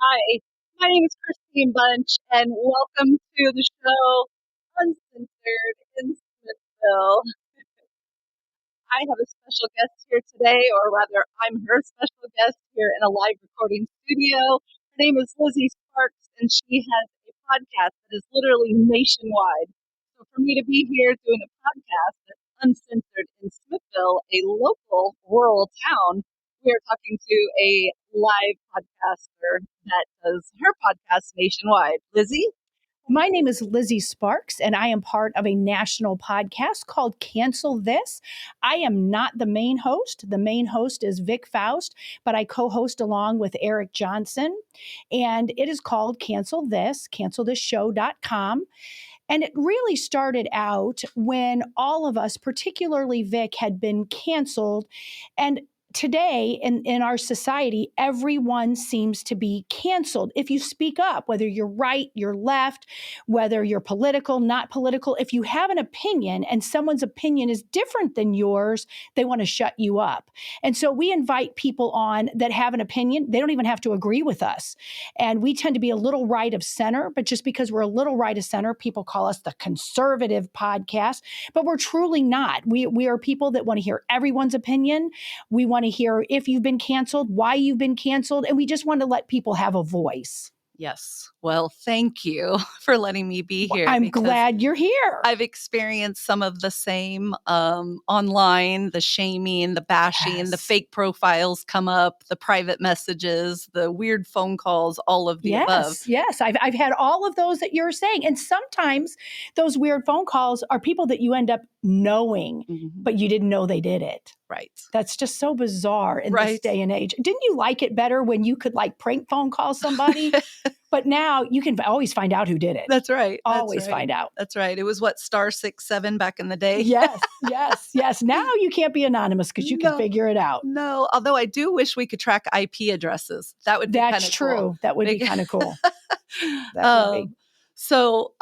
Hi, my name is Christine Bunch, and welcome to the show Uncensored in Smithville. I have a special guest here today, or rather, I'm her special guest here in a live recording studio. Her name is Lizzie Sparks, and she has a podcast that is literally nationwide. So for me to be here doing a podcast that's uncensored in Smithville, a local rural town, we are talking to a live podcaster that does her podcast nationwide. Lizzie? My name is Lizzie Sparks, and I am part of a national podcast called Cancel This. I am not the main host. The main host is Vic Faust, but I co host along with Eric Johnson. And it is called Cancel This, cancelthisshow.com. And it really started out when all of us, particularly Vic, had been canceled. And today in our society, everyone seems to be canceled. If you speak up, whether you're right, you're left, whether you're political, not political, if you have an opinion and someone's opinion is different than yours, they want to shut you up. And so we invite people on that have an opinion. They don't even have to agree with us. And we tend to be a little right of center, but just because we're a little right of center, people call us the conservative podcast, but we're truly not. We are people that want to hear everyone's opinion. We want to hear if you've been canceled, why you've been canceled, and we just want to let people have a voice. Yes. Well, thank you for letting me be here. I'm glad you're here. I've experienced some of the same online, the shaming, the bashing, Yes. the fake profiles come up, the private messages, the weird phone calls, all of the above. Yes. I've had all of those that you're saying. And sometimes those weird phone calls are people that you end up knowing, but you didn't know they did it. Right. That's just so bizarre in this day and age. Didn't you like it better when you could like prank phone call somebody? But now you can always find out who did it. That's right. Always find out. That's right. It was what, *67 back in the day? Yes. Now you can't be anonymous because you can figure it out. No, although I do wish we could track IP addresses. That would be kind of cool. That's true. That would be kind of cool. So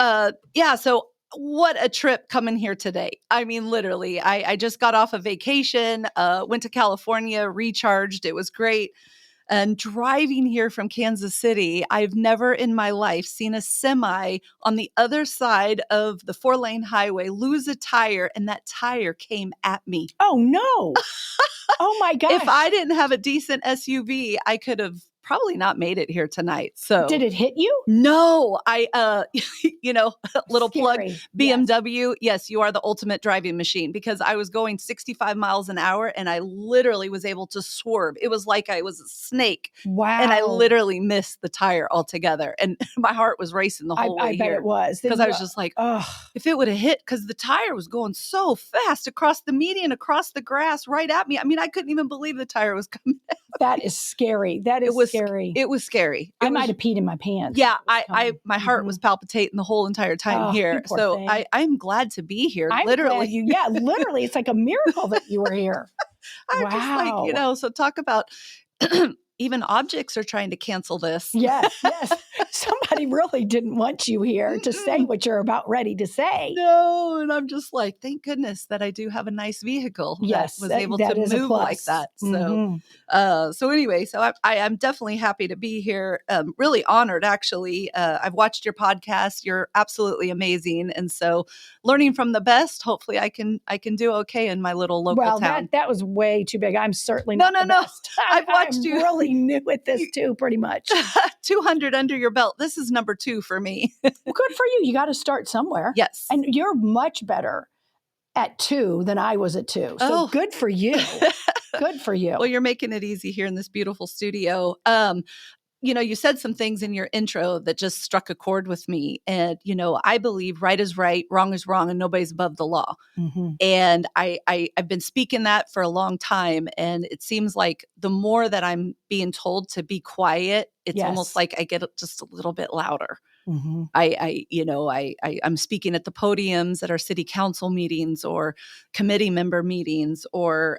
what a trip coming here today. I mean, literally, I just got off a vacation, went to California, recharged. It was great. And driving here from Kansas City, I've never in my life seen a semi on the other side of the 4-lane highway lose a tire, and that tire came at me. Oh, no. Oh, my gosh. If I didn't have a decent SUV, I could have probably not made it here tonight. So did it hit you? No, little plug, BMW. Yes, you are the ultimate driving machine, because I was going 65 miles an hour and I literally was able to swerve. It was like I was a snake. Wow. And I literally missed the tire altogether. And my heart was racing the whole way I bet here. it was. Because I was just like, if it would have hit, because the tire was going so fast across the median, across the grass, right at me. I mean, I couldn't even believe the tire was coming at me. That is scary. It was scary. It was scary. I might have peed in my pants. Yeah, my heart was palpitating the whole entire time here. So I'm glad to be here. Literally. Literally. It's like a miracle that you were here. I'm just like, so talk about even objects are trying to cancel this. Yes. Somebody really didn't want you here to say what you're about ready to say. No, and I'm just like, thank goodness that I do have a nice vehicle that was able to move like that. So anyway, I am definitely happy to be here. Really honored, actually. I've watched your podcast. You're absolutely amazing, and so learning from the best. Hopefully, I can do okay in my little local town. That was way too big. I'm certainly not the best. I've watched you. Really new at this too, pretty much. 200 under your belt. This is number 2 for me. Well, good for you. You got to start somewhere. Yes. And you're much better at 2 than I was at 2. So good for you. Good for you. Well, you're making it easy here in this beautiful studio. You said some things in your intro that just struck a chord with me. And, I believe right is right, wrong is wrong, and nobody's above the law. Mm-hmm. And I've been speaking that for a long time. And it seems like the more that I'm being told to be quiet, it's almost like I get just a little bit louder. Mm-hmm. I'm speaking at the podiums at our city council meetings or committee member meetings or,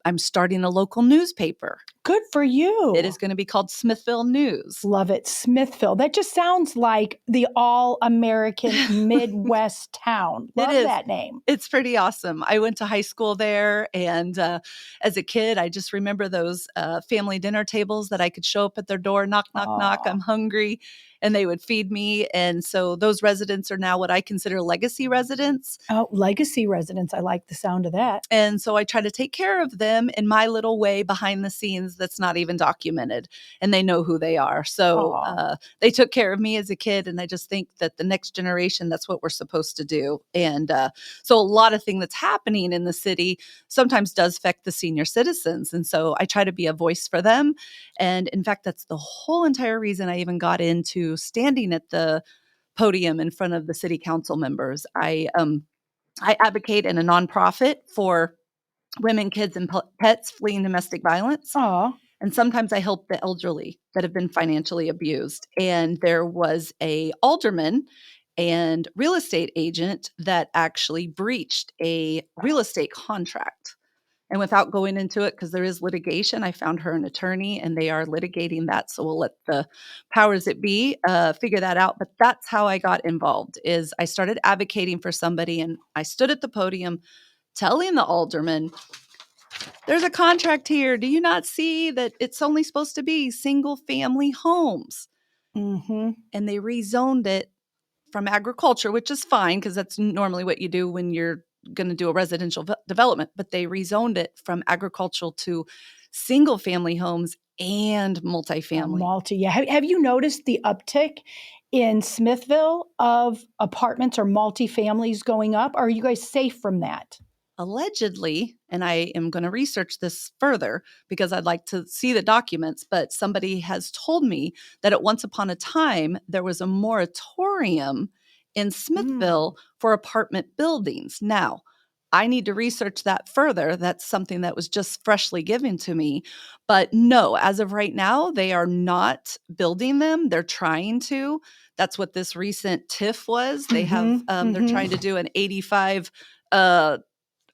I'm starting a local newspaper. Good for you. It is going to be called Smithville News. Love it. Smithville. That just sounds like the all-American Midwest town. Love that name. It's pretty awesome. I went to high school there, and as a kid, I just remember those family dinner tables that I could show up at their door, knock, knock, knock, I'm hungry, and they would feed me. And so those residents are now what I consider legacy residents. Oh, legacy residents. I like the sound of that. And so I try to take care of them in my little way behind the scenes that's not even documented, and they know who they are. So they took care of me as a kid, and I just think that the next generation, that's what we're supposed to do. And so a lot of things that's happening in the city sometimes does affect the senior citizens. And so I try to be a voice for them. And in fact, that's the whole entire reason I even got into standing at the podium in front of the city council members. I advocate in a nonprofit for women, kids, and pets fleeing domestic violence. And sometimes I help the elderly that have been financially abused. And there was a alderman and real estate agent that actually breached a real estate contract. And without going into it, because there is litigation, I found her an attorney, and they are litigating that. So we'll let the powers that be figure that out. But that's how I got involved. Is I started advocating for somebody, and I stood at the podium telling the alderman, there's a contract here. Do you not see that it's only supposed to be single family homes? Mm-hmm. And they rezoned it from agriculture, which is fine because that's normally what you do when you're going to do a residential development. But they rezoned it from agricultural to single family homes and multifamily. Yeah. Have you noticed the uptick in Smithville of apartments or multifamilies going up? Are you guys safe from that? Allegedly, and I am going to research this further because I'd like to see the documents, but somebody has told me that at once upon a time, there was a moratorium in Smithville for apartment buildings. Now, I need to research that further. That's something that was just freshly given to me. But no, as of right now, they are not building them. They're trying to. That's what this recent TIF was. They have, they're trying to do an 85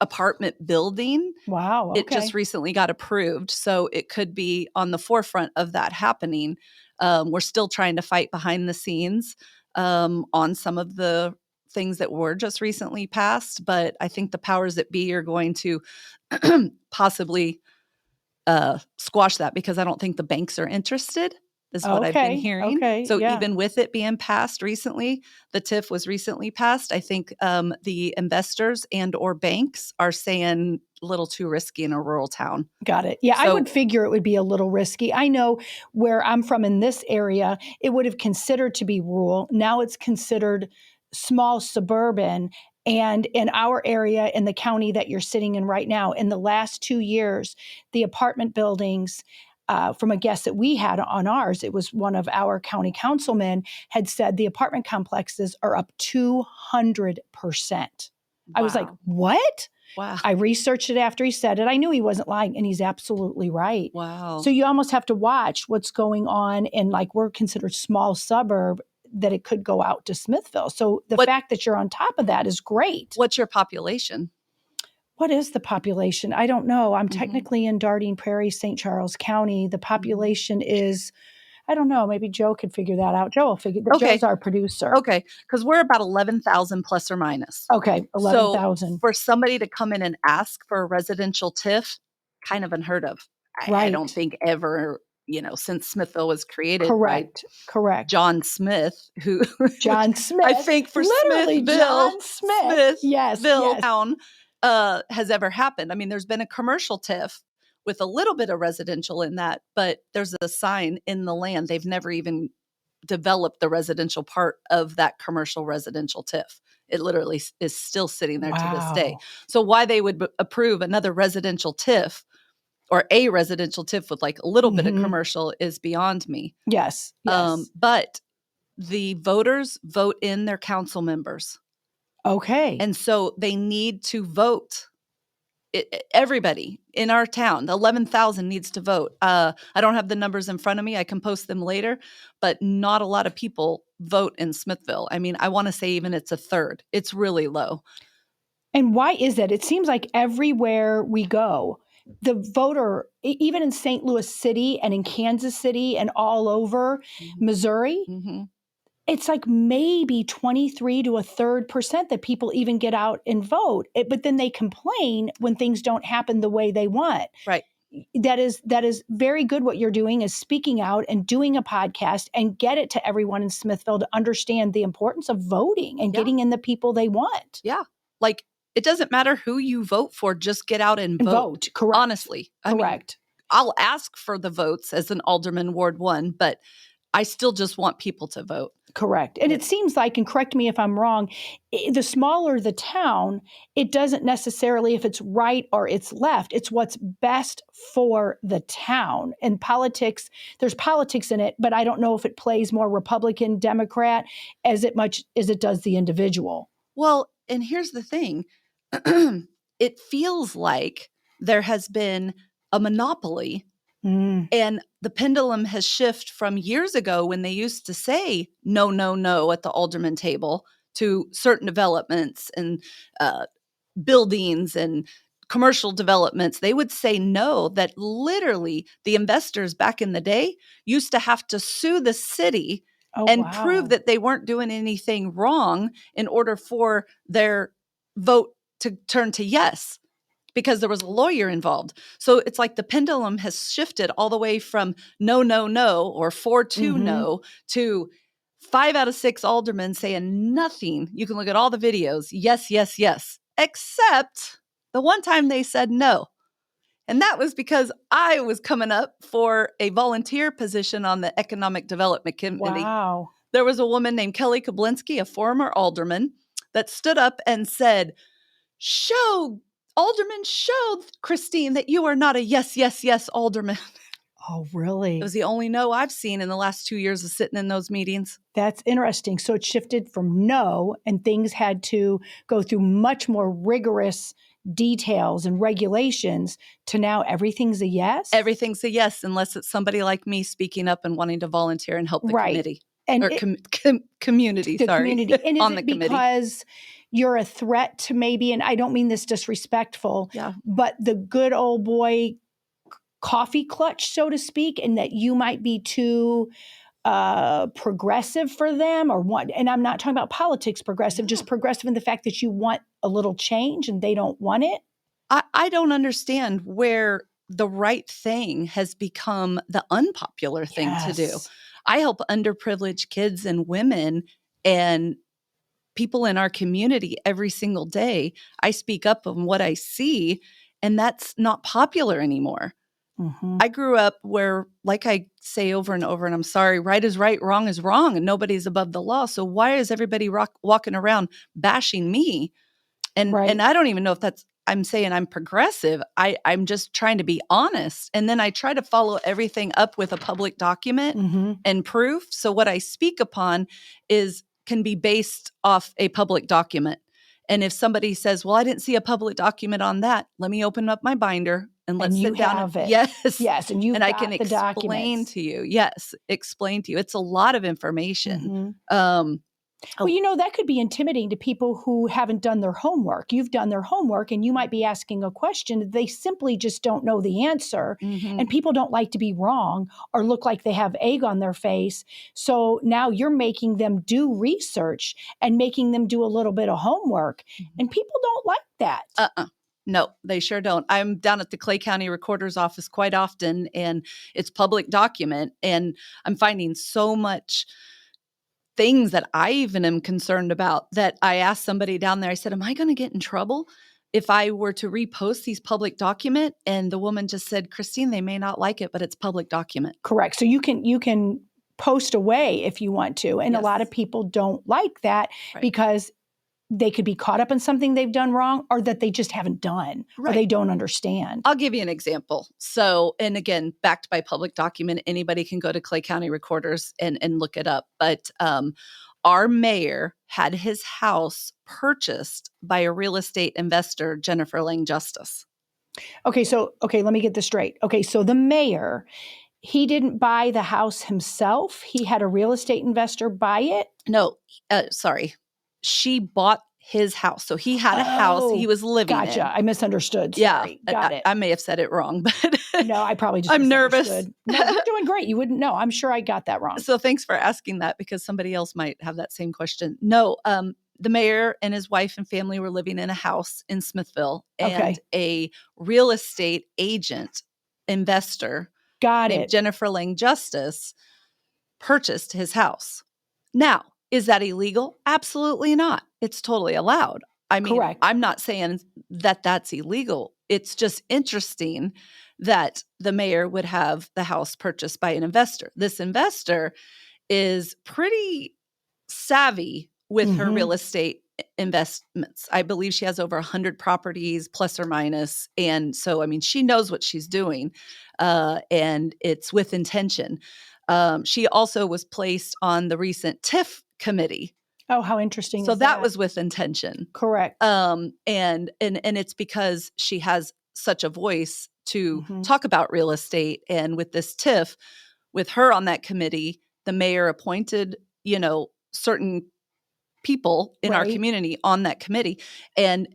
apartment building. Wow. Okay. It just recently got approved. So it could be on the forefront of that happening. We're still trying to fight behind the scenes on some of the things that were just recently passed. But I think the powers that be are going to possibly squash that because I don't think the banks are interested. Is what I've been hearing. Okay. So even with it being passed recently, the TIF was recently passed. I think the investors and or banks are saying a little too risky in a rural town. Got it. Yeah, I would figure it would be a little risky. I know where I'm from in this area, it would have considered to be rural. Now it's considered small suburban. And in our area, in the county that you're sitting in right now, in the last 2 years, the apartment buildings, from a guest that we had on ours, it was one of our county councilmen had said the apartment complexes are up 200%. Wow. I was like, what? Wow. I researched it after he said it. I knew he wasn't lying, and he's absolutely right. Wow. So you almost have to watch what's going on in, like, we're considered small suburb, that it could go out to Smithville. So the fact that you're on top of that is great. What's your population? What is the population? I don't know. I'm technically in Dardenne Prairie, St. Charles County. The population is, I don't know. Maybe Joe could figure that out. Joe will figure that. Joe's our producer. Okay. Because we're about 11,000 plus or minus. Okay. 11,000. So for somebody to come in and ask for a residential TIF, kind of unheard of. I don't think ever, since Smithville was created. Correct. John Smith, John Smith. I think for literally Smithville, John Smith. Smithville town has ever happened. I mean, there's been a commercial TIF with a little bit of residential in that, but there's a sign in the land. They've never even developed the residential part of that commercial residential TIF. It literally is still sitting there to this day. So why they would approve another residential TIF or a residential TIF with like a little bit of commercial is beyond me. Yes. But the voters vote in their council members. Okay. And so they need to vote. Everybody in our town, the 11,000 needs to vote. I don't have the numbers in front of me. I can post them later, but not a lot of people vote in Smithville. I mean, I want to say even it's a third. It's really low. And why is that? It seems like everywhere we go, the voter, even in St. Louis City and in Kansas City and all over Missouri, it's like maybe 23 to a third percent that people even get out and vote. But then they complain when things don't happen the way they want. Right. That is very good. What you're doing is speaking out and doing a podcast and get it to everyone in Smithville to understand the importance of voting and getting in the people they want. Yeah. Like, it doesn't matter who you vote for, just get out and vote. Correct. Honestly. I mean, I'll ask for the votes as an alderman, Ward 1, but I still just want people to vote. Correct. And it seems like, and correct me if I'm wrong, the smaller the town, it doesn't necessarily, if it's right or it's left, it's what's best for the town. And politics, there's politics in it, but I don't know if it plays more Republican, Democrat as much as it does the individual. Well, and here's the thing. It feels like there has been a monopoly. And the pendulum has shifted from years ago when they used to say no, no, no at the alderman table to certain developments and buildings and commercial developments. They would say no, that literally the investors back in the day used to have to sue the city prove that they weren't doing anything wrong in order for their vote to turn to yes, because there was a lawyer involved. So it's like the pendulum has shifted all the way from no, no, no, or 4-2 no, to 5 out of 6 aldermen saying nothing. You can look at all the videos. Yes, yes, yes. Except the one time they said no. And that was because I was coming up for a volunteer position on the Economic Development Committee. Wow. There was a woman named Kelly Kablinski, a former alderman, that stood up and said, Alderman, show Christine that you are not a yes, yes, yes alderman. Oh, really? It was the only no I've seen in the last 2 years of sitting in those meetings. That's interesting. So it shifted from no, and things had to go through much more rigorous details and regulations to now everything's a yes? Everything's a yes, unless it's somebody like me speaking up and wanting to volunteer and help the committee. And community, community. And is on it the committee. Because you're a threat to maybe, and I don't mean this disrespectful, but the good old boy coffee clutch, so to speak, and that you might be too progressive for them or what? And I'm not talking about politics progressive, just progressive in the fact that you want a little change and they don't want it. I don't understand where the right thing has become the unpopular thing to do. I help underprivileged kids and women and people in our community every single day. I speak up on what I see, and that's not popular anymore. I grew up where, like I say over and over, and I'm sorry, right is right, wrong is wrong, and nobody's above the law. So why is everybody walking around bashing me? And I don't even know if that's, I'm saying I'm progressive. I'm just trying to be honest. And then I try to follow everything up with a public document and proof. So what I speak upon can be based off a public document. And if somebody says, well, I didn't see a public document on that, let me open up my binder and let's sit down. Yes. And you I can explain to you. Yes. Explain to you. It's a lot of information. Well, that could be intimidating to people who haven't done their homework. You've done their homework and you might be asking a question. They simply just don't know the answer. And people don't like to be wrong or look like they have egg on their face. So now you're making them do research and making them do a little bit of homework. And people don't like that. No, they sure don't. I'm down at the Clay County Recorder's Office quite often, and it's public document. And I'm finding so much things that I even am concerned about that I asked somebody down there, I said, am I going to get in trouble if I were to repost these public document? And the woman just said, Christine, they may not like it, but it's public document. Correct. So you can post away if you want to. And a lot of people don't like that because they could be caught up in something they've done wrong or that they just haven't done or they don't understand. I'll give you an example. So, and again, backed by public document, anybody can go to Clay County Recorders and look it up. But our mayor had his house purchased by a real estate investor, Jennifer Lang Justice. Okay, let me get this straight. Okay, so the mayor, he didn't buy the house himself. He had a real estate investor buy it? No, sorry. She bought his house. So he had a house. He was living in. Gotcha. I misunderstood. Yeah. Sorry. Got it. I may have said it wrong, but No, I probably just I'm nervous. misunderstood. No, you're doing great. You wouldn't know. I'm sure I got that wrong. So thanks for asking that, because somebody else might have that same question. No, the mayor and his wife and family were living in a house in Smithville, and a real estate agent investor named Jennifer Lang Justice purchased his house. Now, is that illegal? Absolutely not. It's totally allowed. I mean, Correct. I'm not saying that that's illegal. It's just interesting that the mayor would have the house purchased by an investor. This investor is pretty savvy with her real estate investments. I believe she has over 100 properties, plus or minus. And so, I mean, she knows what she's doing, and it's with intention. She also was placed on the recent TIF committee. Oh, how interesting. So that was with intention. Correct. And it's because she has such a voice to talk about real estate. And with this TIF, with her on that committee, the mayor appointed, certain people in our community on that committee, and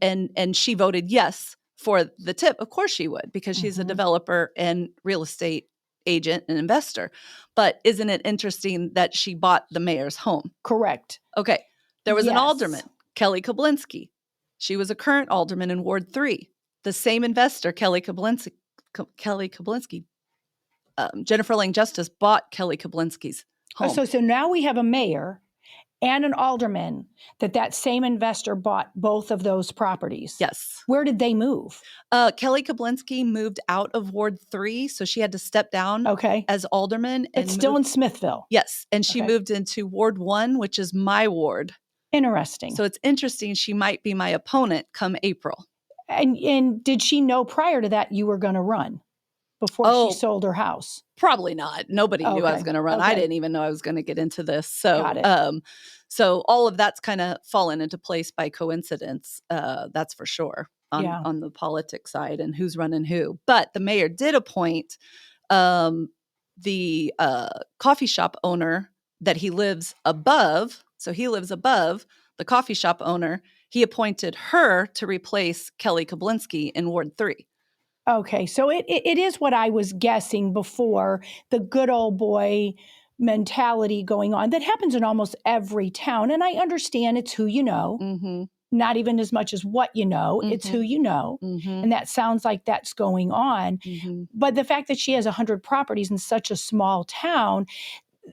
she voted yes for the TIF. Of course she would, because she's a developer and real estate agent and investor. But isn't it interesting that she bought the mayor's home? Correct. Okay. There was an alderman, Kelly Kablinski. She was a current alderman in Ward 3. The same investor, Kelly Kablinski, Jennifer Lang Justice bought Kelly Kablinski's home. So now we have a mayor and an alderman that same investor bought both of those properties. Yes. Where did they move? Kelly Kablinski moved out of Ward 3, so she had to step down as alderman. But still in Smithville. Yes, and she moved into Ward 1, which is my ward. Interesting. So it's interesting. She might be my opponent come April. And did she know prior to that you were going to run before she sold her house? Probably not. Nobody knew I was going to run. I didn't even know I was going to get into this. So, so all of that's kind of fallen into place by coincidence. That's for sure on the politics side and who's running who. But the mayor did appoint the coffee shop owner that he lives above. So he lives above the coffee shop owner. He appointed her to replace Kelly Kablinski in Ward 3. Okay, so it is what I was guessing before, the good old boy mentality going on that happens in almost every town. And I understand it's who you know, not even as much as what you know, it's who you know. And that sounds like that's going on. But the fact that she has 100 properties in such a small town,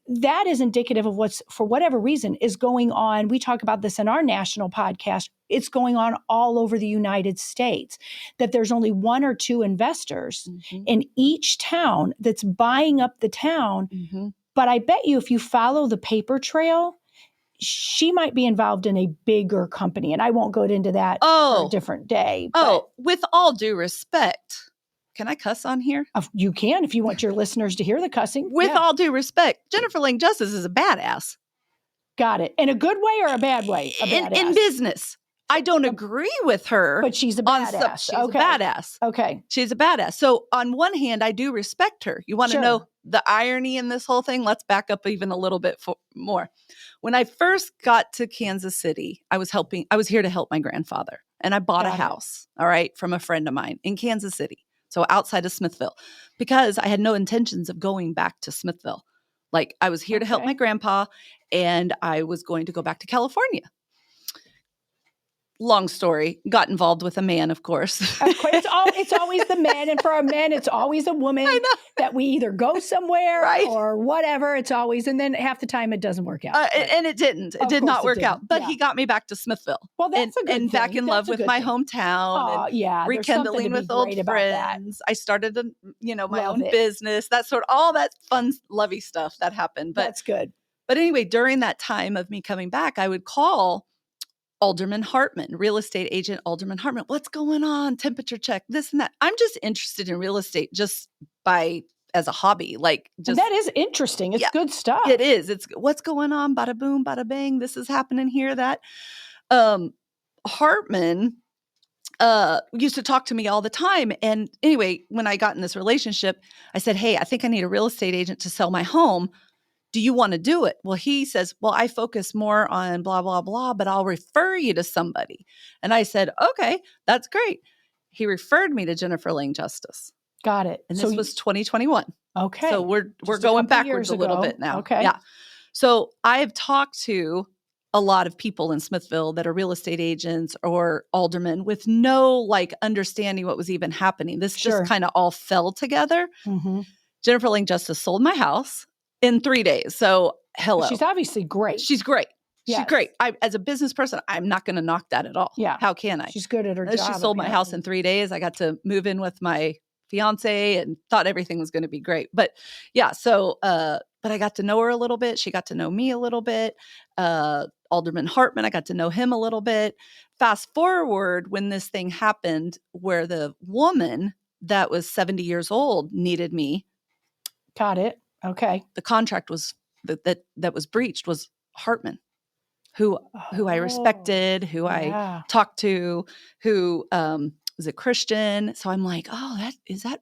that is indicative of what's, for whatever reason, is going on. We talk about this in our national podcast. It's going on all over the United States, that there's only one or two investors in each town that's buying up the town. But I bet you if you follow the paper trail, she might be involved in a bigger company. And I won't go into that for a different day. With all due respect, can I cuss on here? You can, if you want your listeners to hear the cussing. With all due respect, Jennifer Lang Justice is a badass. Got it. In a good way or a bad way? In business. I don't agree with her. But she's a badass. She's a badass. Okay. She's a badass. So on one hand, I do respect her. You want to know the irony in this whole thing? Let's back up even a little bit more. When I first got to Kansas City, I was here to help my grandfather. And I bought a house, all right, from a friend of mine in Kansas City. So outside of Smithville, because I had no intentions of going back to Smithville. Like I was here to help my grandpa, and I was going to go back to California. Long story, got involved with a man, of course. Of course, it's always the man. And for a man, it's always a woman that we either go somewhere or whatever. It's always, and then half the time it doesn't work out. And it didn't. It did not work out. But he got me back to Smithville. Well, that's a good thing. And back in love with my hometown. And rekindling with old friends. I started my own business. That all that fun, lovey stuff that happened. But that's good. But anyway, during that time of me coming back, I would call Alderman Hartman, real estate agent Alderman Hartman. What's going on? Temperature check, this and that. I'm just interested in real estate just as a hobby. And that is interesting. It's good stuff. It is. It's what's going on. Bada boom, bada bang. This is happening here, that. Hartman used to talk to me all the time. And anyway, when I got in this relationship, I said, hey, I think I need a real estate agent to sell my home. do you want to do it? Well, he says, well, I focus more on blah, blah, blah, but I'll refer you to somebody. And I said, okay, that's great. He referred me to Jennifer Lane Justice. Got it. And this was 2021. Okay. So we're Just going couple backwards years a little ago. bit now. Okay. Yeah. So I have talked to a lot of people in Smithville that are real estate agents or aldermen with no like understanding what was even happening. This Sure. just kind of all fell together. Mm-hmm. Jennifer Lane Justice sold my house in 3 days. So hello. She's obviously great. She's great. She's Yes. great. As a business person, I'm not going to knock that at all. Yeah. How can I? She's good at her She job. sold my house in 3 days. I got to move in with my fiance and thought everything was going to be great. But yeah, so, but I got to know her a little bit. She got to know me a little bit. Alderman Hartman, I got to know him a little bit. Fast forward when this thing happened where the woman that was 70 years old needed me. Got it. Okay. The contract was that was breached was Hartman, who I respected, who I talked to, who was a Christian. So I'm like, oh, that is that.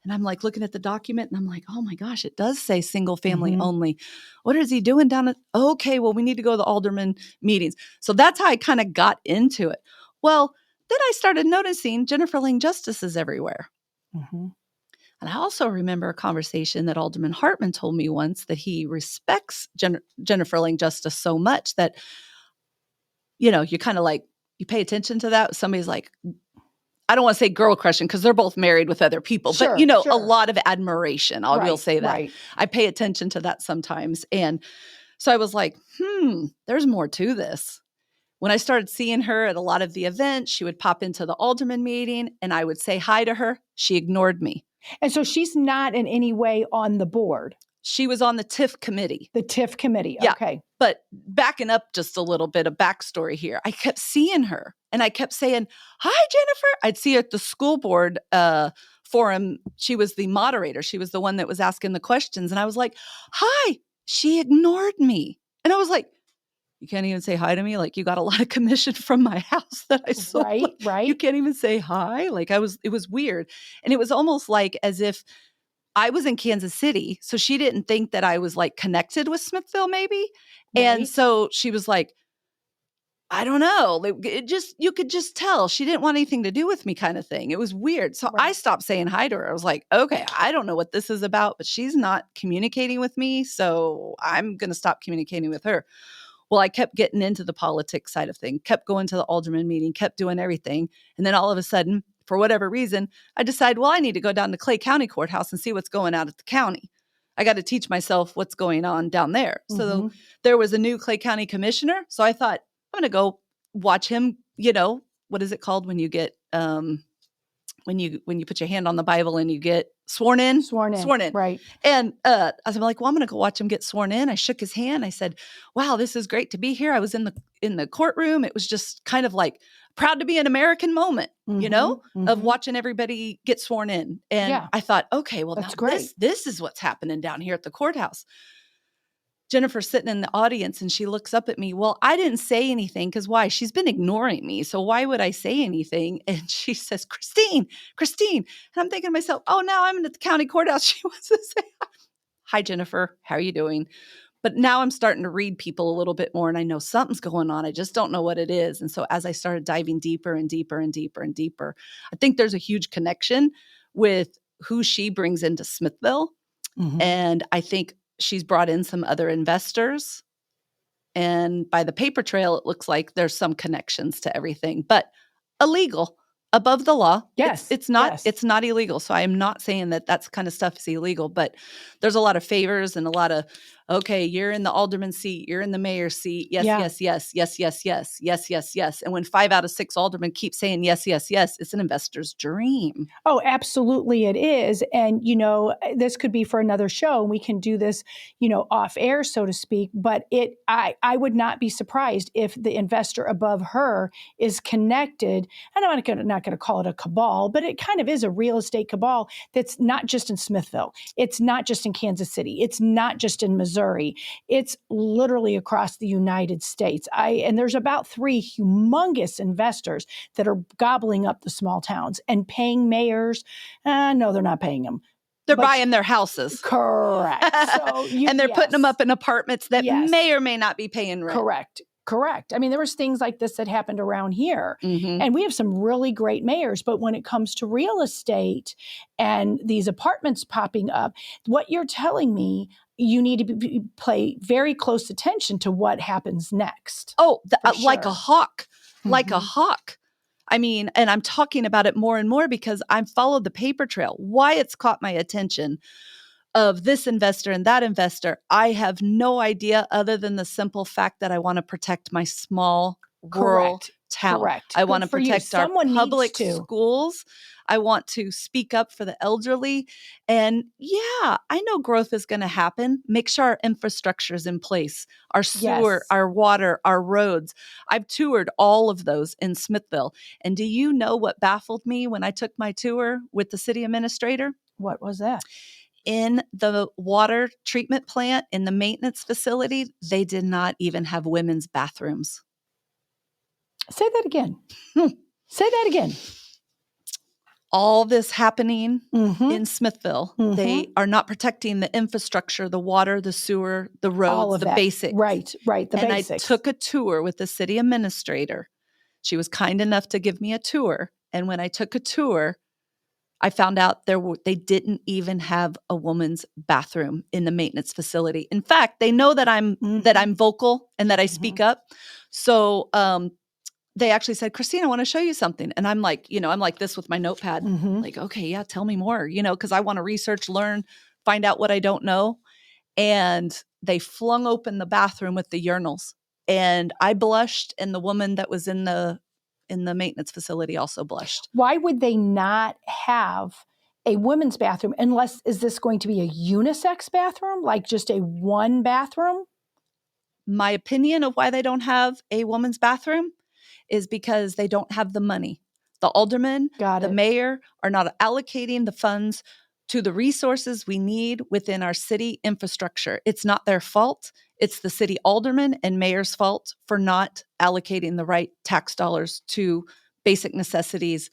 And I'm like looking at the document and I'm like, oh my gosh, it does say single family only. What is he doing down at? Okay, well, we need to go to the alderman meetings. So that's how I kind of got into it. Well, then I started noticing Jennifer Lane Justices everywhere. Mm-hmm. And I also remember a conversation that Alderman Hartman told me once that he respects Jennifer Lane Justice so much that, you know, you kind of like, you pay attention to that. Somebody's like, I don't want to say girl crushing because they're both married with other people, but you know, a lot of admiration. I will say that. Right. I pay attention to that sometimes. And so I was like, there's more to this. When I started seeing her at a lot of the events, she would pop into the alderman meeting and I would say hi to her. She ignored me. And so she's not in any way on the board. She was on the TIF committee. The TIF committee. Yeah. Okay. But backing up just a little bit of backstory here, I kept seeing her and I kept saying, hi, Jennifer. I'd see her at the school board forum. She was the moderator. She was the one that was asking the questions. And I was like, hi. She ignored me. And I was like, you can't even say hi to me? Like, you got a lot of commission from my house that I sold. Right. You can't even say hi? Like, it was weird. And it was almost like as if I was in Kansas City, so she didn't think that I was like connected with Smithville maybe. Right. And so she was like, I don't know. You could just tell she didn't want anything to do with me kind of thing. It was weird. So I stopped saying hi to her. I was like, okay, I don't know what this is about, but she's not communicating with me. So I'm going to stop communicating with her. Well, I kept getting into the politics side of things, kept going to the alderman meeting, kept doing everything. And then all of a sudden, for whatever reason, I decided, well, I need to go down to Clay County Courthouse and see what's going on at the county. I got to teach myself what's going on down there. So there was a new Clay County commissioner. So I thought, I'm going to go watch him, you know, what is it called when you get, when you put your hand on the Bible and you get sworn in. Right. And I was like, well, I'm going to go watch him get sworn in. I shook his hand. I said, wow, this is great to be here. I was in the courtroom. It was just kind of like proud to be an American moment, you know, of watching everybody get sworn in. And I thought, okay, well, that's great. This is what's happening down here at the courthouse. Jennifer's sitting in the audience and she looks up at me. Well, I didn't say anything because why? She's been ignoring me. So why would I say anything? And she says, Christine. And I'm thinking to myself, oh, now I'm at the county courthouse. She wants to say, hi, Jennifer. How are you doing? But now I'm starting to read people a little bit more and I know something's going on. I just don't know what it is. And so as I started diving deeper and deeper and deeper and deeper, I think there's a huge connection with who she brings into Smithville. And I think she's brought in some other investors. And by the paper trail, it looks like there's some connections to everything, but illegal, above the law. Yes. It's not illegal. So I am not saying that that's kind of stuff is illegal, but there's a lot of favors and a lot of, okay, you're in the alderman seat, you're in the mayor's seat. Yes, yes. And when 5 out of 6 aldermen keep saying yes, it's an investor's dream. Oh, absolutely it is. And, you know, this could be for another show and we can do this, you know, off air, so to speak. But I would not be surprised if the investor above her is connected. And I'm not going to call it a cabal, but it kind of is a real estate cabal that's not just in Smithville. It's not just in Kansas City. It's not just in Missouri. It's literally across the United States. And there's about 3 humongous investors that are gobbling up the small towns and paying mayors. No, they're not paying them. They're buying their houses. Correct. So and they're putting them up in apartments that may or may not be paying rent. Correct. I mean, there was things like this that happened around here. Mm-hmm. And we have some really great mayors. But when it comes to real estate and these apartments popping up, what you're telling me, you need to pay very close attention to what happens next. Oh, like a hawk. Like a hawk. I mean, and I'm talking about it more and more because I've followed the paper trail. Why it's caught my attention of this investor and that investor, I have no idea other than the simple fact that I want to protect my small rural town. Correct. I want to protect our public schools. I want to speak up for the elderly. And yeah, I know growth is going to happen. Make sure our infrastructure is in place, our sewer, our water, our roads. I've toured all of those in Smithville. And do you know what baffled me when I took my tour with the city administrator? What was that? In the water treatment plant, in the maintenance facility, they did not even have women's bathrooms. Say that again. Say that again. All this happening in Smithville, they are not protecting the infrastructure, the water, the sewer, the roads, the basics. Right, the basics. I took a tour with the city administrator. She was kind enough to give me a tour. And when I took a tour, I found out they didn't even have a woman's bathroom in the maintenance facility. In fact, they know that I'm vocal and that I speak up. So they actually said, Christine, I want to show you something. And I'm like, I'm like this with my notepad. Like, okay, yeah, tell me more, because I want to research, learn, find out what I don't know. And they flung open the bathroom with the urinals. And I blushed, and the woman that was in the maintenance facility also blushed. Why would they not have a women's bathroom unless, is this going to be a unisex bathroom, like just a one bathroom? My opinion of why they don't have a woman's bathroom is because they don't have the money. The alderman, the mayor are not allocating the funds to the resources we need within our city infrastructure. It's not their fault. It's the city alderman and mayor's fault for not allocating the right tax dollars to basic necessities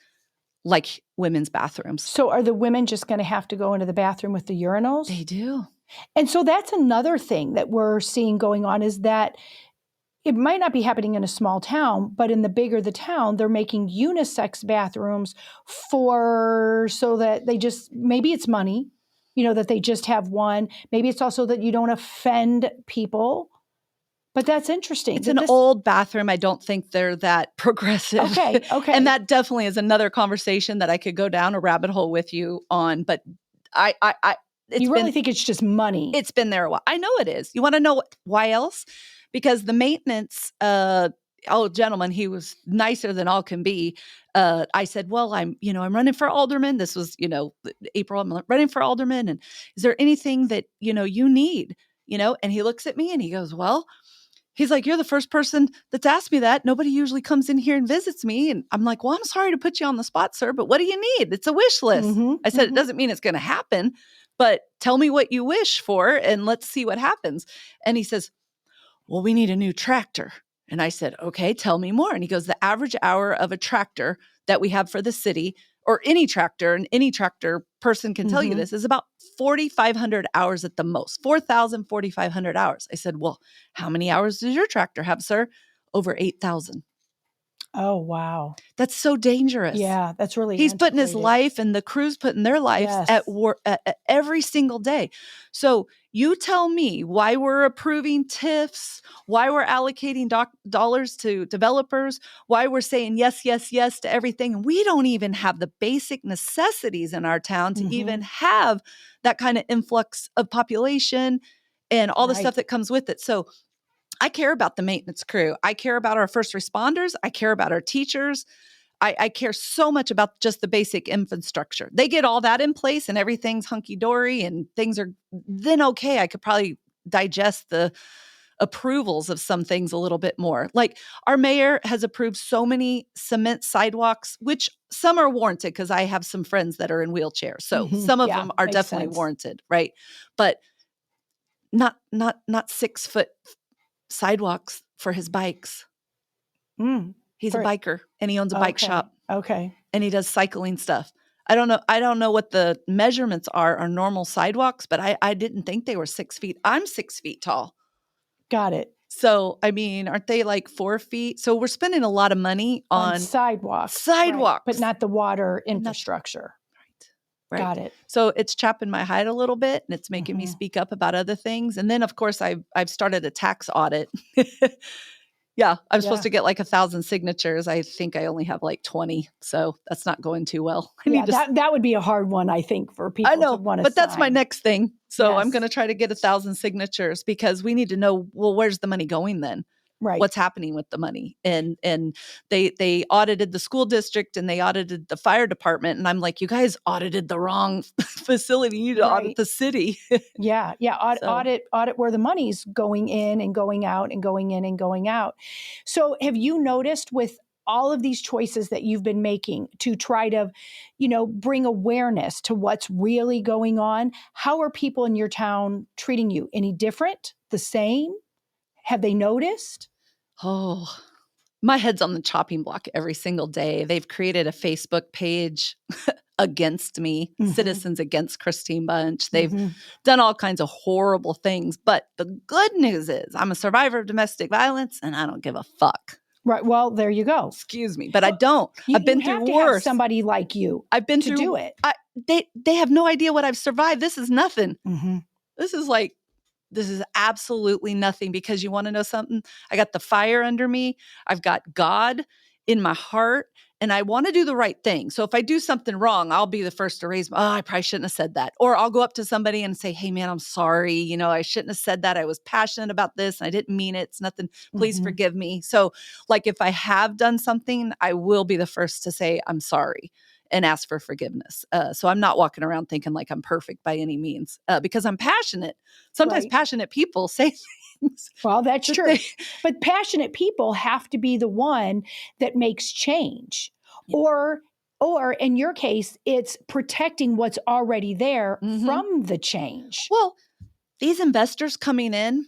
like women's bathrooms. So are the women just going to have to go into the bathroom with the urinals? They do. And so that's another thing that we're seeing going on, is that it might not be happening in a small town, but in the bigger the town, they're making unisex bathrooms so that they just, maybe it's money, that they just have one. Maybe it's also that you don't offend people. But that's interesting. It's an old bathroom. I don't think they're that progressive. Okay. And that definitely is another conversation that I could go down a rabbit hole with you on. But you really think it's just money? It's been there a while. I know it is. You want to know why else? Because the maintenance, gentleman, he was nicer than all can be. I said, well, I'm running for alderman. This was, April, I'm running for alderman. And is there anything that, you need, And he looks at me and he goes, well, he's like, you're the first person that's asked me that. Nobody usually comes in here and visits me. And I'm like, well, I'm sorry to put you on the spot, sir, but what do you need? It's a wish list. I said, it doesn't mean it's going to happen, but tell me what you wish for and let's see what happens. And he says, well, we need a new tractor. And I said, okay, tell me more. And he goes, the average hour of a tractor that we have for the city, or any tractor, and any tractor person can tell you this, is about 4,500 hours at the most, 4,500 hours. I said, well, how many hours does your tractor have, sir? Over 8,000. Oh, wow. That's so dangerous. Yeah, that's really He's putting his life and the crew's putting their lives at work every single day. So you tell me why we're approving TIFs, why we're allocating dollars to developers, why we're saying yes, yes, yes to everything. And we don't even have the basic necessities in our town to even have that kind of influx of population and all the stuff that comes with it. So I care about the maintenance crew. I care about our first responders. I care about our teachers. I care so much about just the basic infrastructure. They get all that in place and everything's hunky-dory and things are then okay. I could probably digest the approvals of some things a little bit more. Like our mayor has approved so many cement sidewalks, which some are warranted because I have some friends that are in wheelchairs. So some of them are definitely warranted, right? But not 6-foot sidewalks for his bikes. He's a biker and he owns a bike shop. Okay. And he does cycling stuff. I don't know what the measurements are on normal sidewalks, but I didn't think they were 6 feet. I'm 6 feet tall. Got it. So, I mean, aren't they like 4 feet? So we're spending a lot of money on sidewalks. sidewalks. Right, but not the water infrastructure. Right. Got it. So it's chapping my hide a little bit, and it's making me speak up about other things. And then, of course, I've started a tax audit. Yeah, I'm supposed to get like 1,000 signatures. I think I only have like 20, so that's not going too well. That would be a hard one, I think, for people to want to but that's my sign. next thing. So I'm going to try to get 1,000 signatures because we need to know, well, where's the money going then? Right. What's happening with the money? And they audited the school district and they audited the fire department. And I'm like, you guys audited the wrong facility. You need to audit the city. Yeah. Audit where the money's going in and going out and going in and going out. So have you noticed with all of these choices that you've been making to try to, bring awareness to what's really going on, how are people in your town treating you? Any different? The same? Have they noticed? Oh, my head's on the chopping block every single day. They've created a Facebook page against me, Citizens Against Christine Bunch. They've done all kinds of horrible things. But the good news is I'm a survivor of domestic violence and I don't give a fuck. Right. Well, there you go. Excuse me, but I don't. I've been through worse. Have somebody like you. I've been to through do it. They have no idea what I've survived. This is nothing. This is absolutely nothing, because you want to know something? I got the fire under me. I've got God in my heart, and I want to do the right thing. So if I do something wrong, I'll be the first to raise I probably shouldn't have said that. Or I'll go up to somebody and say, hey man, I'm sorry. I shouldn't have said that. I was passionate about this and I didn't mean it. It's nothing. Please forgive me. So like if I have done something, I will be the first to say, I'm sorry, and ask for forgiveness. So I'm not walking around thinking like I'm perfect by any means, because I'm passionate. Sometimes passionate people say things. Well, that's true. But passionate people have to be the one that makes change. Or in your case, it's protecting what's already there from the change. Well, these investors coming in,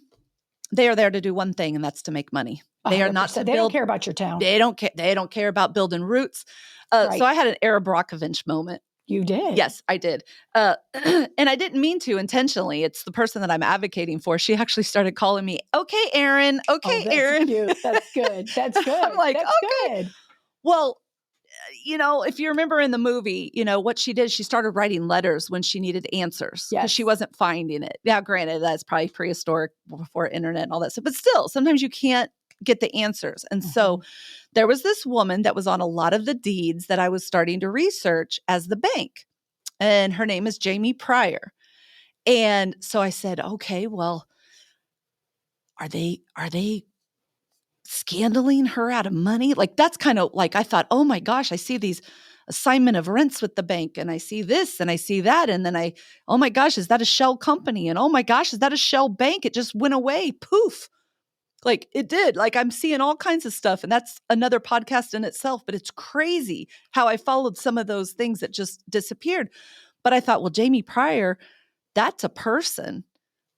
they are there to do one thing, and that's to make money. They are not to build. They don't care about your town. They don't care. They don't care about building roots. So I had an Erin Brockovich moment. You did? Yes, I did. And I didn't mean to intentionally. It's the person that I'm advocating for. She actually started calling me, okay, Erin. Okay, Erin. Cute. That's good. That's good. I'm like, that's okay. Good. Well, if you remember in the movie, what she did, she started writing letters when she needed answers because she wasn't finding it. Now, granted, that's probably prehistoric before internet and all that stuff, but still, sometimes you can't get the answers. And so there was this woman that was on a lot of the deeds that I was starting to research as the bank. And her name is Jamie Pryor. And so I said, okay, well, are they scandaling her out of money? Like, that's kind of like, I thought, oh my gosh, I see these assignment of rents with the bank, and I see this and I see that. And then oh my gosh, is that a shell company? And oh my gosh, is that a shell bank? It just went away. Poof. Like it did. Like I'm seeing all kinds of stuff, and that's another podcast in itself, but it's crazy how I followed some of those things that just disappeared. But I thought, well, Jamie Pryor, that's a person.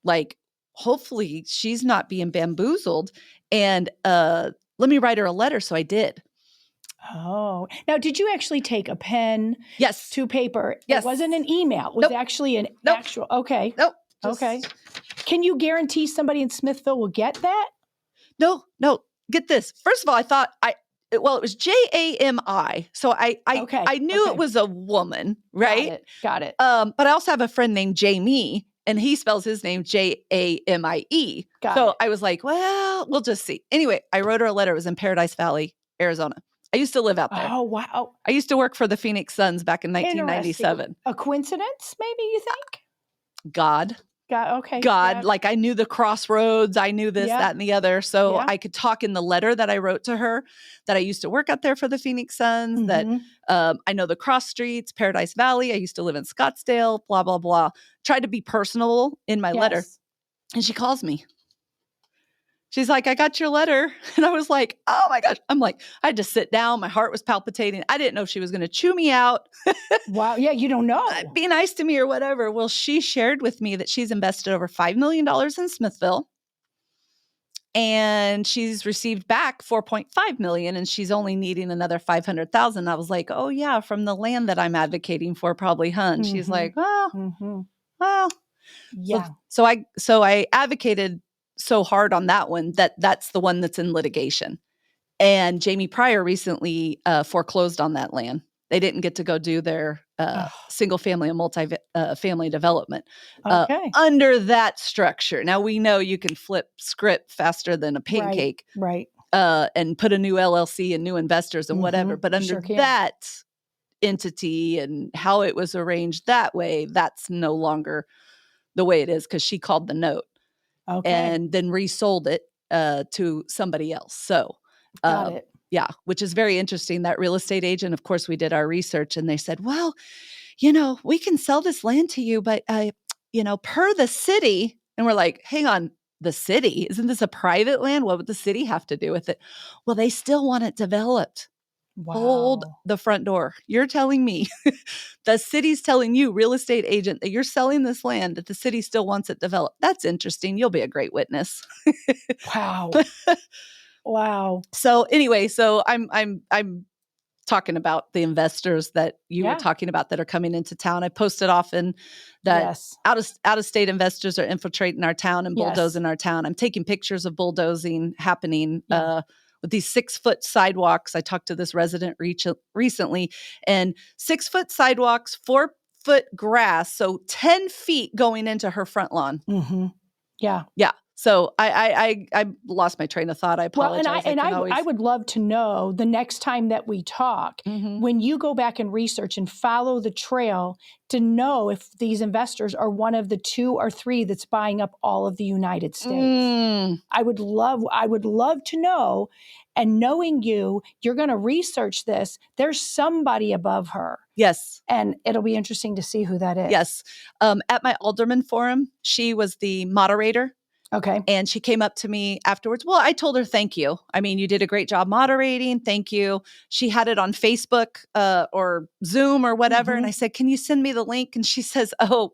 Like, hopefully she's not being bamboozled. And let me write her a letter. So I did. Oh, now did you actually take a pen? Yes. To paper? Yes. It wasn't an email. It was actually an actual. Okay. Nope. Okay. Can you guarantee somebody in Smithville will get that? No. Get this. First of all, I thought it was Jami. So I knew it was a woman, right? Got it. But I also have a friend named Jamie, and he spells his name Jamie. So I was like, well, we'll just see. Anyway, I wrote her a letter. It was in Paradise Valley, Arizona. I used to live out there. Oh, wow. I used to work for the Phoenix Suns back in 1997. A coincidence, maybe, you think? God. Okay. God, yeah. like I knew the crossroads, I knew this, that, and the other. So I could talk in the letter that I wrote to her that I used to work out there for the Phoenix Suns, that I know the cross streets, Paradise Valley. I used to live in Scottsdale, blah, blah, blah. Tried to be personable in my letter. And she calls me. She's like, I got your letter. And I was like, oh my gosh. I'm like, I had to sit down. My heart was palpitating. I didn't know if she was going to chew me out. Wow. Yeah, you don't know. Be nice to me or whatever. Well, she shared with me that she's invested over $5 million in Smithville. and she's received back 4.5 million, and she's only needing another 500,000. I was like, oh yeah, from the land that I'm advocating for, probably, huh? And she's like, well, Yeah. So I advocated so hard on that one that's the one that's in litigation. And Jamie Pryor recently foreclosed on that land. They didn't get to go do their single family and multi family development Okay. under that structure. Now we know you can flip script faster than a pancake, Right. and put a new LLC and new investors and whatever. But under Sure can. that entity and how it was arranged that way, that's no longer the way it is, because she called the note and then resold it to somebody else. So Got it. yeah, which is very interesting. That real estate agent, of course, we did our research and they said, well, we can sell this land to you, but, per the city. And we're like, hang on, the city? Isn't this a private land? What would the city have to do with it? Well, they still want it developed. Wow. Hold the front door. You're telling me the city's telling you, real estate agent, that you're selling this land, that the city still wants it developed. That's interesting. You'll be a great witness. Wow. Wow. So anyway, I'm talking about the investors that you were talking about that are coming into town. I posted often that out of state investors are infiltrating our town and bulldozing our town. I'm taking pictures of bulldozing happening with these 6-foot sidewalks. I talked to this resident recently, and 6-foot sidewalks, 4-foot grass, so 10 feet going into her front lawn. Mm-hmm. Yeah. Yeah. So I lost my train of thought. I apologize. Well, I would love to know the next time that we talk, when you go back and research and follow the trail, to know if these investors are one of the 2 or 3 that's buying up all of the United States. I would love to know. And knowing you're going to research this. There's somebody above her. Yes. And it'll be interesting to see who that is. Yes. At my Alderman forum, she was the moderator. Okay. And she came up to me afterwards. Well, I told her, thank you. I mean, you did a great job moderating. Thank you. She had it on Facebook or Zoom or whatever. And I said, can you send me the link? And she says, oh,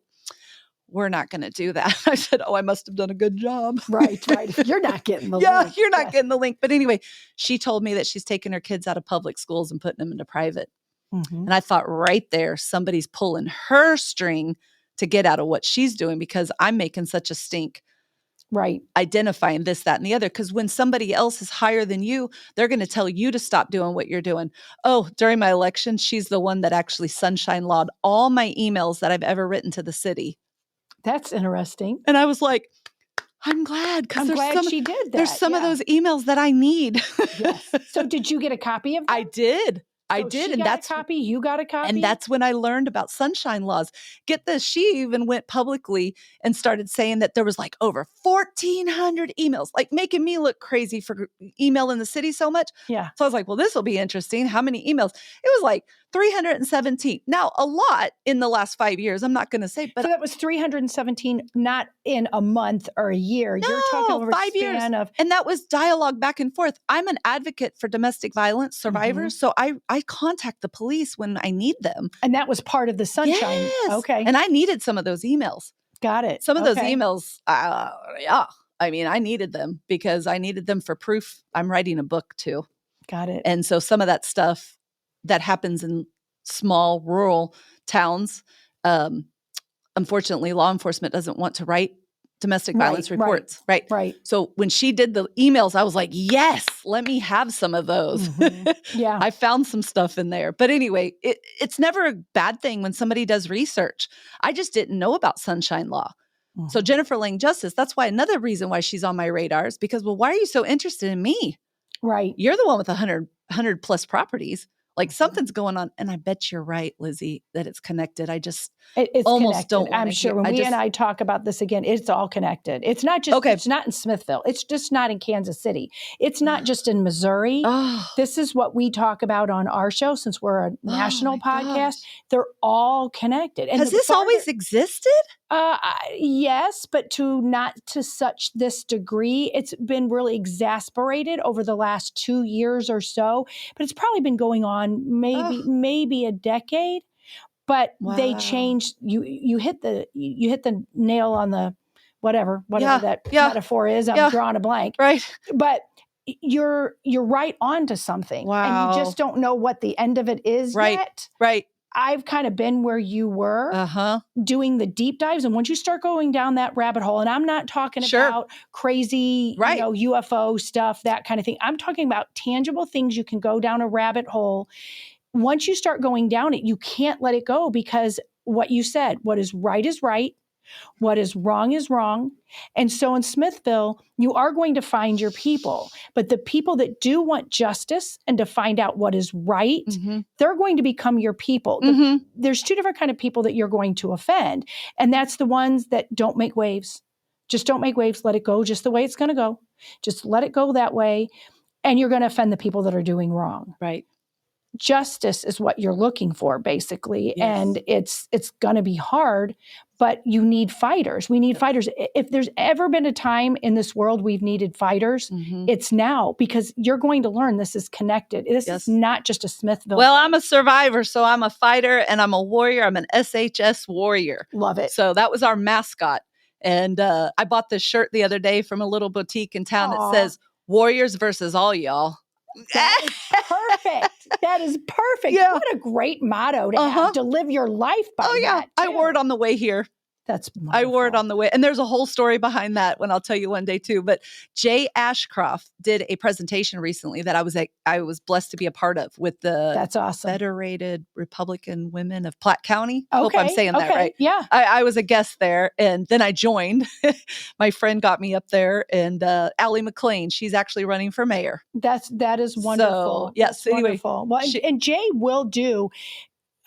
we're not going to do that. I said, oh, I must have done a good job. Right. You're not getting the link. Yeah, you're not getting the link. But anyway, she told me that she's taking her kids out of public schools and putting them into private. And I thought, right there, somebody's pulling her string to get out of what she's doing, because I'm making such a stink. Right. Identifying this, that, and the other. Because when somebody else is higher than you, they're going to tell you to stop doing what you're doing. Oh, during my election, she's the one that actually sunshine lawed all my emails that I've ever written to the city. That's interesting. And I was like, I'm glad, because she did that. There's some of those emails that I need. Yes. So did you get a copy of them? I did. I did. And that's a copy. You got a copy. And that's when I learned about sunshine laws. Get this. She even went publicly and started saying that there was like over 1,400 emails, like making me look crazy for emailing the city so much. Yeah. So I was like, well, this will be interesting. How many emails? It was like 317. Now, a lot in the last 5 years. I'm not going to say, but so that was 317, not in a month or a year. No, You're talking over 5 years. And that was dialogue back and forth. I'm an advocate for domestic violence survivors. So I contact the police when I need them. And that was part of the sunshine. Yes. Okay. And I needed some of those emails. Got it. Some of those emails, yeah. I mean, I needed them because I needed them for proof. I'm writing a book too. Got it. And so some of that stuff that happens in small rural towns, unfortunately, law enforcement doesn't want to write domestic violence reports. Right. So when she did the emails, I was like, yes, let me have some of those. Yeah. I found some stuff in there. But anyway, it's never a bad thing when somebody does research. I just didn't know about sunshine law. So Jennifer Lang Justice, that's why another reason why she's on my radar is because, well, why are you so interested in me? Right. You're the one with 100 plus properties. Like something's going on. And I bet you're right, Lizzie, that it's connected. It's almost connected. don't I'm sure when we and I talk about this again, it's all connected. It's not just, it's not in Smithville. It's just not in Kansas City. It's not just in Missouri. This is what we talk about on our show, since we're a national podcast. Gosh. They're all connected. And has this always existed? Yes, but not to such this degree. It's been really exasperated over the last 2 years or so, but it's probably been going on maybe a decade. But they changed. You hit the nail on the whatever Yeah. that Yeah. metaphor is. I'm Yeah. drawing a blank. Right. But you're right on to something. And you Wow. just don't know what the end of it is Right. yet. Right. I've kind of been where you were Uh-huh. doing the deep dives. And once you start going down that rabbit hole, and I'm not talking Sure. about crazy, Right. UFO stuff, that kind of thing. I'm talking about tangible things you can go down a rabbit hole. Once you start going down it, you can't let it go, because what you said, what is right, what is wrong. And so in Smithville, you are going to find your people, but the people that do want justice and to find out what is right, Mm-hmm. they're going to become your people. Mm-hmm. There's two different kind of people that you're going to offend. And that's the ones that don't make waves. Just don't make waves. Let it go just the way it's going to go. Just let it go that way. And you're going to offend the people that are doing wrong. Right. Justice is what you're looking for, basically. Yes. And it's going to be hard, but you need fighters. We need fighters. If there's ever been a time in this world we've needed fighters, it's now, because you're going to learn this is connected. This is not just a Smithville. Well, I'm a survivor, so I'm a fighter and I'm a warrior. I'm an SHS warrior. Love it. So that was our mascot. And I bought this shirt the other day from a little boutique in town that says "Warriors versus all y'all." That is perfect. That is perfect. Yeah. What a great motto to have, to live your life by. Oh, yeah. I wore it on the way here. That's wonderful. I wore it on the way. And there's a whole story behind that when I'll tell you one day too. But Jay Ashcroft did a presentation recently that I was blessed to be a part of with the That's awesome. Federated Republican Women of Platte County. Okay. Hope I'm saying that right. Yeah. I was a guest there, and then I joined. My friend got me up there, and Allie McLean, she's actually running for mayor. That is wonderful. So, yes. That's wonderful. Well, and Jay will do.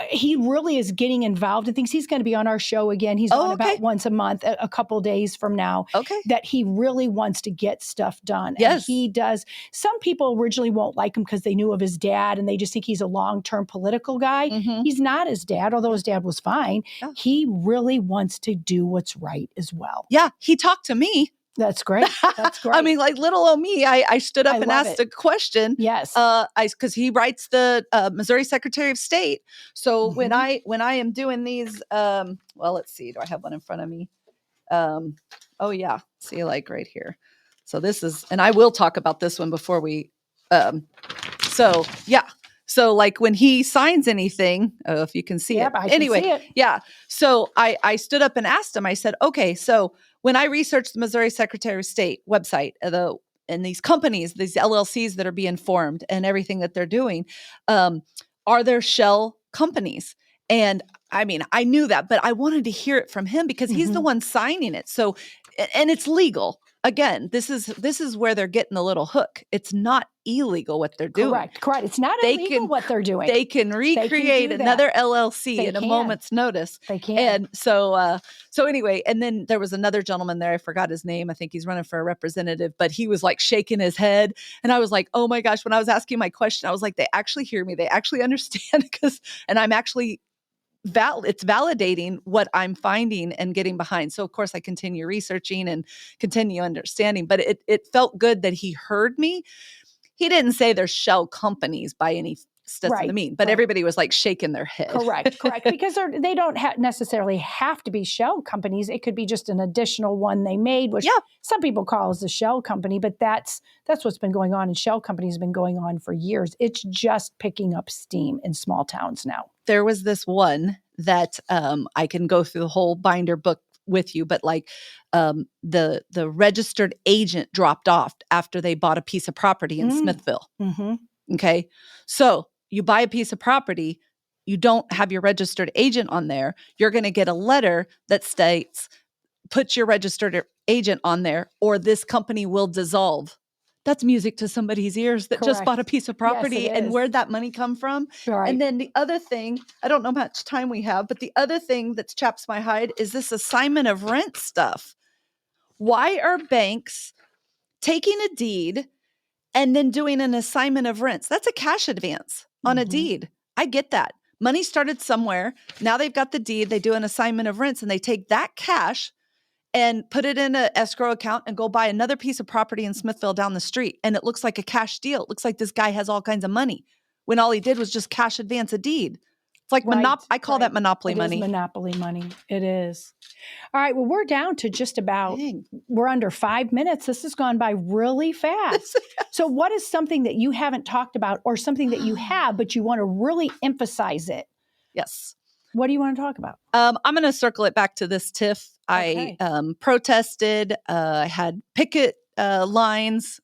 He really is getting involved in things. He's going to be on our show again. He's on about once a month, a couple days from now. Okay. That he really wants to get stuff done. Yes. And he does. Some people originally won't like him because they knew of his dad and they just think he's a long-term political guy. He's not his dad, although his dad was fine. Yeah. He really wants to do what's right as well. Yeah. He talked to me. That's great. That's great. I mean, like little old me, I stood up and asked a question. Yes. Because he writes the Missouri Secretary of State. So when I am doing these, well, let's see, do I have one in front of me? Oh yeah, see, like right here. So this is, and I will talk about this one before we. So yeah. So like when he signs anything, if you can see it. Anyway, can see it. Yeah. So I stood up and asked him, I said, okay, so when I researched the Missouri Secretary of State website, and these companies, these LLCs that are being formed and everything that they're doing, are there shell companies? And I mean, I knew that, but I wanted to hear it from him because he's the one signing it. So, and it's legal. Again, this is where they're getting the little hook. It's not illegal what they're doing. Correct. It's not illegal what they're doing. They can recreate another LLC in a moment's notice. They can. And so anyway, and then there was another gentleman there. I forgot his name. I think he's running for a representative, but he was like shaking his head. And I was like, oh my gosh, when I was asking my question, I was like, they actually hear me. They actually understand and I'm actually it's validating what I'm finding and getting behind. So of course I continue researching and continue understanding, but it felt good that he heard me. He didn't say there's shell companies by any stretch of the mean, but everybody was like shaking their head. Correct. Because they don't necessarily have to be shell companies. It could be just an additional one they made, which some people call as a shell company, but that's what's been going on. And shell companies have been going on for years. It's just picking up steam in small towns now. There was this one that I can go through the whole binder book with you, but like the registered agent dropped off after they bought a piece of property in Smithville. Okay. So you buy a piece of property, you don't have your registered agent on there. You're going to get a letter that states, put your registered agent on there or this company will dissolve. That's music to somebody's ears that just bought a piece of property and where'd that money come from? Right. And then the other thing, I don't know how much time we have, but the other thing that chaps my hide is this assignment of rent stuff. Why are banks taking a deed and then doing an assignment of rents? That's a cash advance on a deed. I get that. Money started somewhere. Now they've got the deed. They do an assignment of rents and they take that cash and put it in an escrow account and go buy another piece of property in Smithville down the street. And it looks like a cash deal. It looks like this guy has all kinds of money when all he did was just cash advance a deed. It's like Right, I call that monopoly It money. is monopoly money. It is. All right. Well, we're down to just about, Dang. we're under 5 minutes. This has gone by really fast. So what is something that you haven't talked about or something that you have, but you want to really emphasize it? Yes. What do you want to talk about? I'm going to circle it back to this TIF. Okay. I protested. I had picket lines,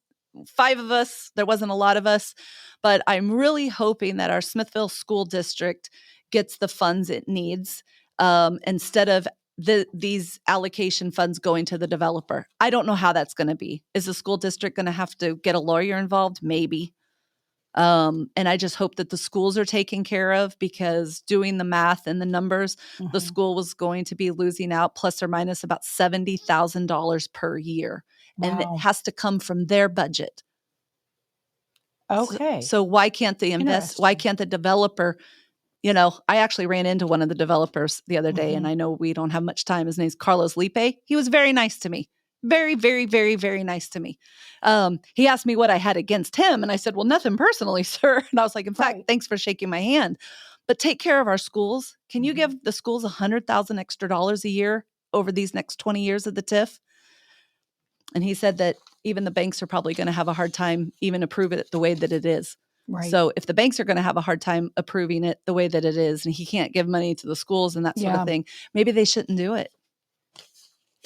5 of us. There wasn't a lot of us, but I'm really hoping that our Smithville School District gets the funds it needs instead of these allocation funds going to the developer. I don't know how that's going to be. Is the school district going to have to get a lawyer involved? Maybe. And I just hope that the schools are taken care of, because doing the math and the numbers, the school was going to be losing out plus or minus about $70,000 per year. Wow. And it has to come from their budget. Okay. So why can't they invest? Why can't the developer, I actually ran into one of the developers the other day, and I know we don't have much time. His name's Carlos Lipe. He was very nice to me. Very, very, very, very nice to me. He asked me what I had against him, and I said, well, nothing personally, sir. And I was like, in fact, thanks for shaking my hand. But take care of our schools. Can you give the schools $100,000 extra a year over these next 20 years of the TIF? And he said that even the banks are probably going to have a hard time even approve it the way that it is. Right. So if the banks are going to have a hard time approving it the way that it is, and he can't give money to the schools and that sort of thing, maybe they shouldn't do it.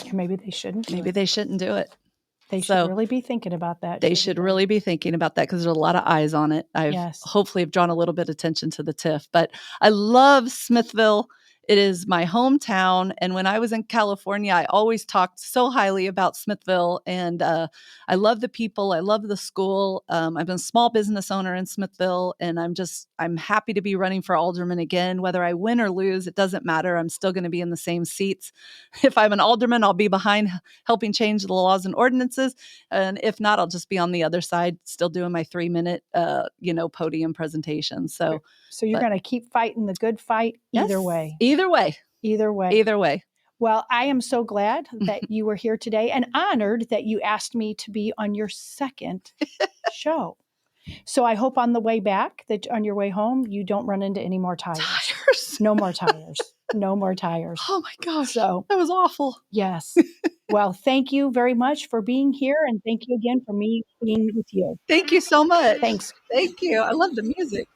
Yeah, maybe they shouldn't. Maybe they shouldn't do it. They should really be thinking about that. They should really be thinking about that, because there's a lot of eyes on it. Hopefully have drawn a little bit of attention to the TIF. But I love Smithville. It is my hometown. And when I was in California, I always talked so highly about Smithville. And I love the people. I love the school. I've been a small business owner in Smithville. And I'm happy to be running for alderman again. Whether I win or lose, it doesn't matter. I'm still going to be in the same seats. If I'm an alderman, I'll be behind helping change the laws and ordinances. And if not, I'll just be on the other side, still doing my 3-minute, podium presentation. So you're going to keep fighting the good fight either way. Either way. Either way. Either way. Well, I am so glad that you were here today, and honored that you asked me to be on your second show. So I hope on the way back, that on your way home, you don't run into any more tires. No more tires. No more tires. Oh my gosh. So that was awful. Yes. Well, thank you very much for being here. And thank you again for me being with you. Thank you so much. Thanks. Thank you. I love the music.